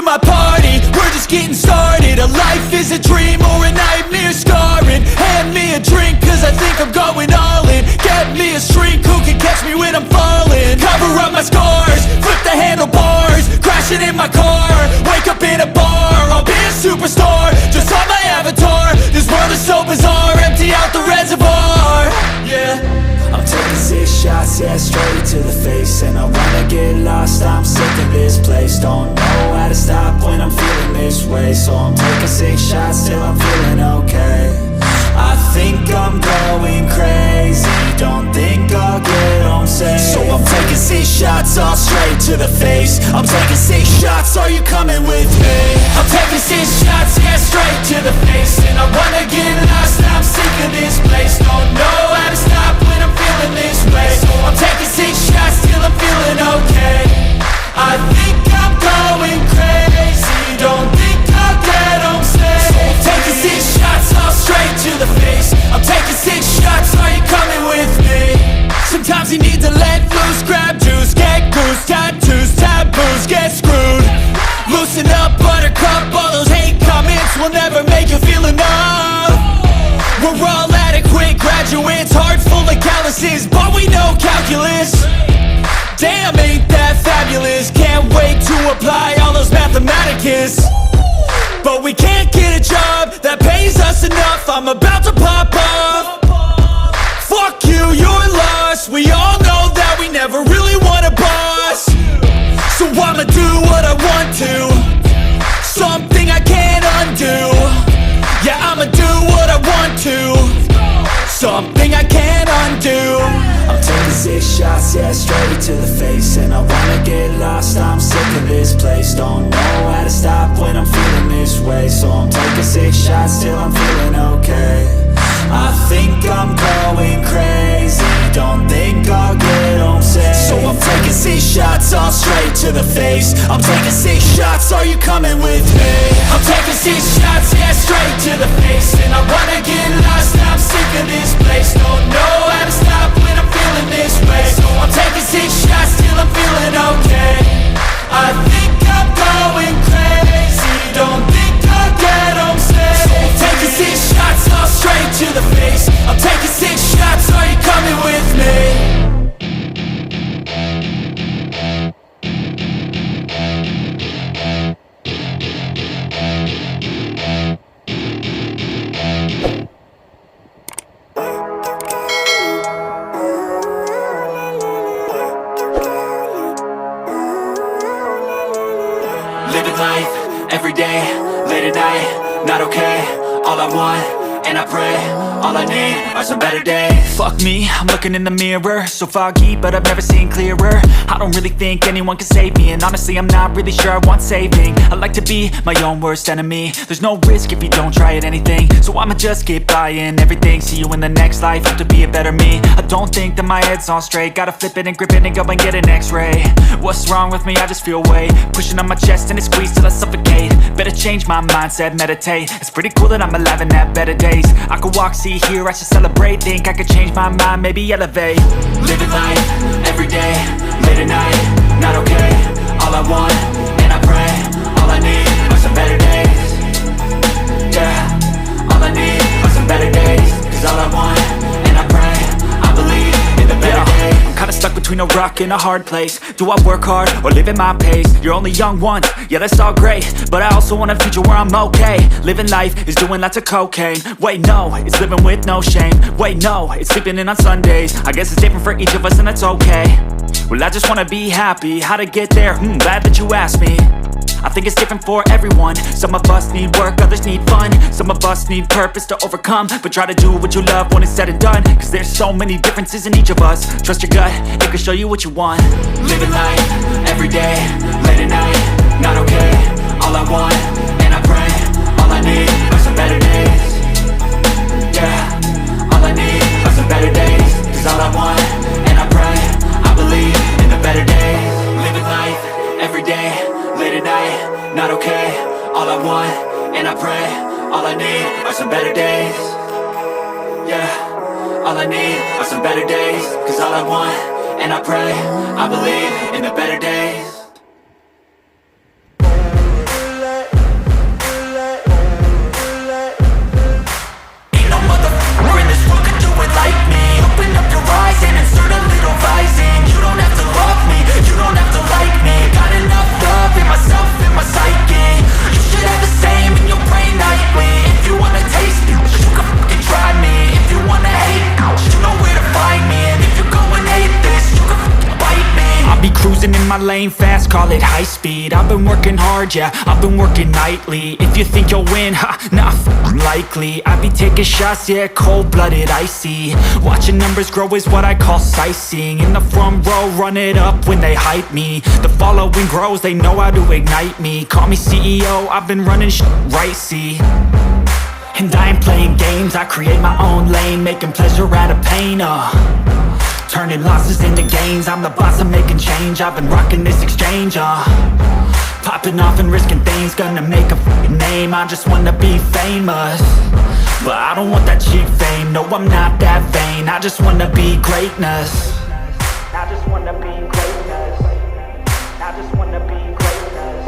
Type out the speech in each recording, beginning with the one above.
my party, we're just getting started. A life is a dream or a nightmare scarring. Hand me a drink cause I think I'm going all in. Get me a shrink who can catch me when I'm falling. Cover up my scars, flip the handlebars, crashing in my car, wake up in a bar. I'll be a superstar, just on my avatar. This world is so bizarre, empty out the reservoir. Yeah, I'm taking 6 shots, yeah, straight to the face. And I wanna get lost, I'm sick of this place. Don't know how to stop when I'm feeling this way. So I'm taking 6 shots till I'm feeling okay. I think I'm going crazy, don't think I'll get home safe. So I'm taking 6 shots, all straight to the face. I'm taking 6 shots, are you coming with me? I'm taking 6 shots, yeah, straight to the face. And I wanna get lost, I'm sick of this place. Don't know how to stop when I'm feeling this way. So I'm taking 6 shots till I'm feeling okay. I think I'm going crazy, don't think I'll get home safe. So I'm taking 6 shots, all straight to the face. I'm taking 6 shots, are you coming with me? Sometimes you need to let loose, grab juice, get goose, tattoos, taboos, get screwed. Loosen up, buttercup, all those hate comments will never make you feel enough. We're all adequate graduates, heart full of calluses, but we know calculus. Damn, ain't that fabulous? Can't wait to apply all those mathematicus. But we can't get a job that pays us enough. I'm about to pop off. Fuck you, you're lost. We all know that we never really want a boss. So I'ma do what I want to, something I can't undo. Yeah, I'ma do what I want to, something I can't undo. I'm taking 6 shots, yeah, straight to the face. And I wanna get lost, I'm sick of this place. Don't know how to stop when I'm feeling this way. So I'm taking 6 shots till I'm feeling okay. I think I'm going crazy, don't think I'll get home safe. So I'm taking 6 shots, all straight to the face. I'm taking 6 shots, are you coming with me? I'm taking 6 shots, yeah, straight to the face. And I wanna get lost, I'm sick of this place. Don't know how to stop when I'm feeling this way. So I'm taking 6 shots till I'm feeling okay. I think I'm going crazy, don't think I'll get home safe. So I'm taking 6 shots, all straight to the face. I'm taking 6 shots, are you coming with me? Living life, every day, late at night, not okay. All I want, and I pray, all I need are some better days. Fuck me, I'm looking in the mirror, so foggy, but I've never seen clearer. I don't really think anyone can save me, and honestly I'm not really sure I want saving. I like to be my own worst enemy. There's no risk if you don't try at anything, so I'ma just keep buying everything. See you in the next life, have to be a better me. I don't think that my head's on straight, gotta flip it and grip it and go and get an x-ray. What's wrong with me? I just feel weight pushing on my chest and it squeezes till I suffocate. Better change my mindset, meditate. It's pretty cool that I'm alive and have better days. I could walk, see, hear, I should celebrate. Think I could change my mind, maybe elevate. Living life, every day, late at night, not okay. All I want, and I pray, all I need are some better days. Yeah, all I need are some better days. Cause all I want, and I pray, I believe in the better days. I'm kinda stuck between a rock and a hard place. Do I work hard or live at my pace? You're only young once, yeah that's all great, but I also want a future where I'm okay. Living life is doing lots of cocaine. Wait no, it's living with no shame. Wait no, it's sleeping in on Sundays. I guess it's different for each of us and that's okay. Well I just wanna be happy, how to get there? Glad that you asked me. I think it's different for everyone. Some of us need work, others need fun. Some of us need purpose to overcome. But try to do what you love when it's said and done. Cause there's so many differences in each of us. Trust your gut, it can show you what you want. Living life, every day, late at night, not okay. All I want, and I pray, all I need are some better days. Yeah, all I need are some better days. Cause all I want, and I pray, I believe in the better days. Living life, every day, late at night, not okay. All I want, and I pray, all I need are some better days. Yeah, all I need are some better days. Cause all I want, and I pray, I believe in the better days. my lane fast, call it high speed. I've been working hard, yeah, I've been working nightly. If you think you'll win, ha, not likely. I be taking shots, yeah, cold-blooded, icy. Watching numbers grow is what I call sightseeing. In the front row, run it up when they hype me. The following grows, they know how to ignite me. Call me CEO, I've been running right, see. And I ain't playing games, I create my own lane, making pleasure out of pain, turning losses into gains. I'm the boss, I'm making change. I've been rocking this exchange, popping off and risking things. Gonna make a name, I just wanna be famous. But I don't want that cheap fame, no, I'm not that vain. I just wanna be greatness. I just wanna be greatness. I just wanna be greatness.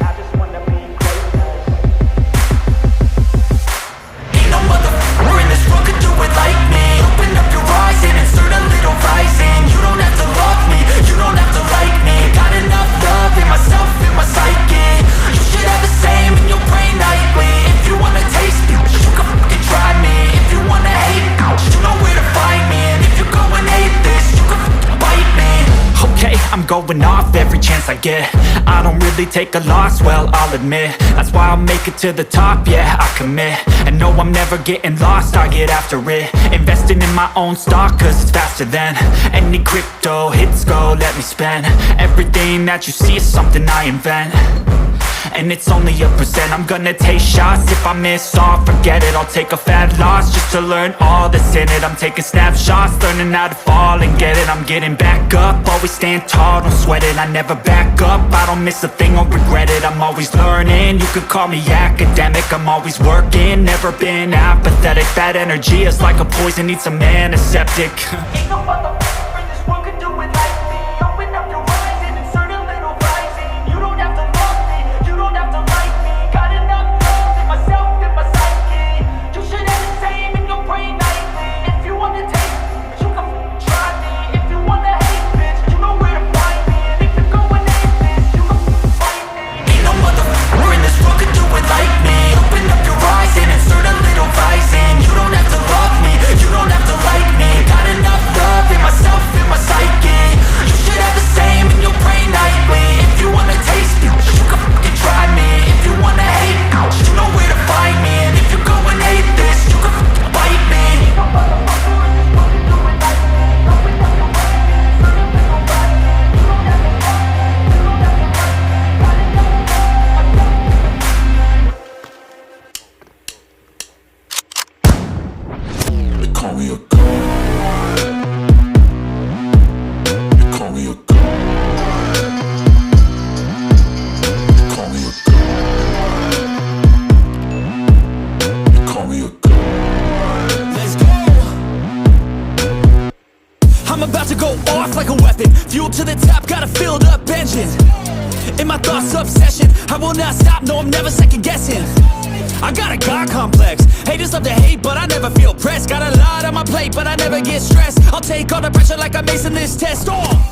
I just wanna be greatness. Ain't no motherfucker in this world could do it like me. Open up your eyes and insert a little rising. You don't have to love me, you don't have to like me. Got enough love in myself, in my psyche. You should have the same in your brain nightly. If you wanna taste me, you can fucking try me. If you wanna hate me, you know where to find me. And if you go and hate this, you can fucking bite me. Okay, I'm going off every chance I get. I don't really take a loss, well, I'll admit. That's why I'll make it to the top, yeah, I commit. And no, I'm never getting lost, I get after it. Investing in my own stock, cause it's faster than any crypto hits go, let me spend. Everything that you see is something I invent. And it's only a percent. I'm gonna take shots. If I miss all, forget it. I'll take a fat loss just to learn all that's in it. I'm taking snapshots, learning how to fall and get it. I'm getting back up, always stand tall, don't sweat it. I never back up, I don't miss a thing or regret it. I'm always learning, you could call me academic. I'm always working, never been apathetic. That energy is like a poison, needs some antiseptic. Ain't no motherfucker in this world could do it like me. Open up your eyes and insert a little rising. You don't have to love me, you don't have to like me. Got enough love in myself, in my psyche. You should have the same in your brain nightly. If you wanna taste me, you can try me. If you wanna hate bitch, you know where to find me. And if you go and hate this, you can fight me. Ain't no motherfucker in this world could do it like me. Open up your eyes and insert a little rising. You don't have to love me, you don't have to like me. Got enough love in myself, in my psyche. You should have the same in your brain nightly. If you wanna taste me, you can fucking try me. If you wanna hate me, you know where to find me. And if you go and hate this, you can fucking bite me. No motherfucker in this world can do it like me. Open up your eyes and insert a little rising. You don't have to love me, you don't have to like me. Got enough love. They call me a god. They call me a god. They call me a god. They call me a god. Let's go! I'm about to go off like a weapon. Fuel to the top, got a filled up engine. In my thoughts, obsession. I will not stop, no, I'm never second guessing. I got a God complex. Haters love to hate, but I never feel pressed. Got a lot on my plate, but I never get stressed. I'll take all the pressure like I'm acing this test. Oh,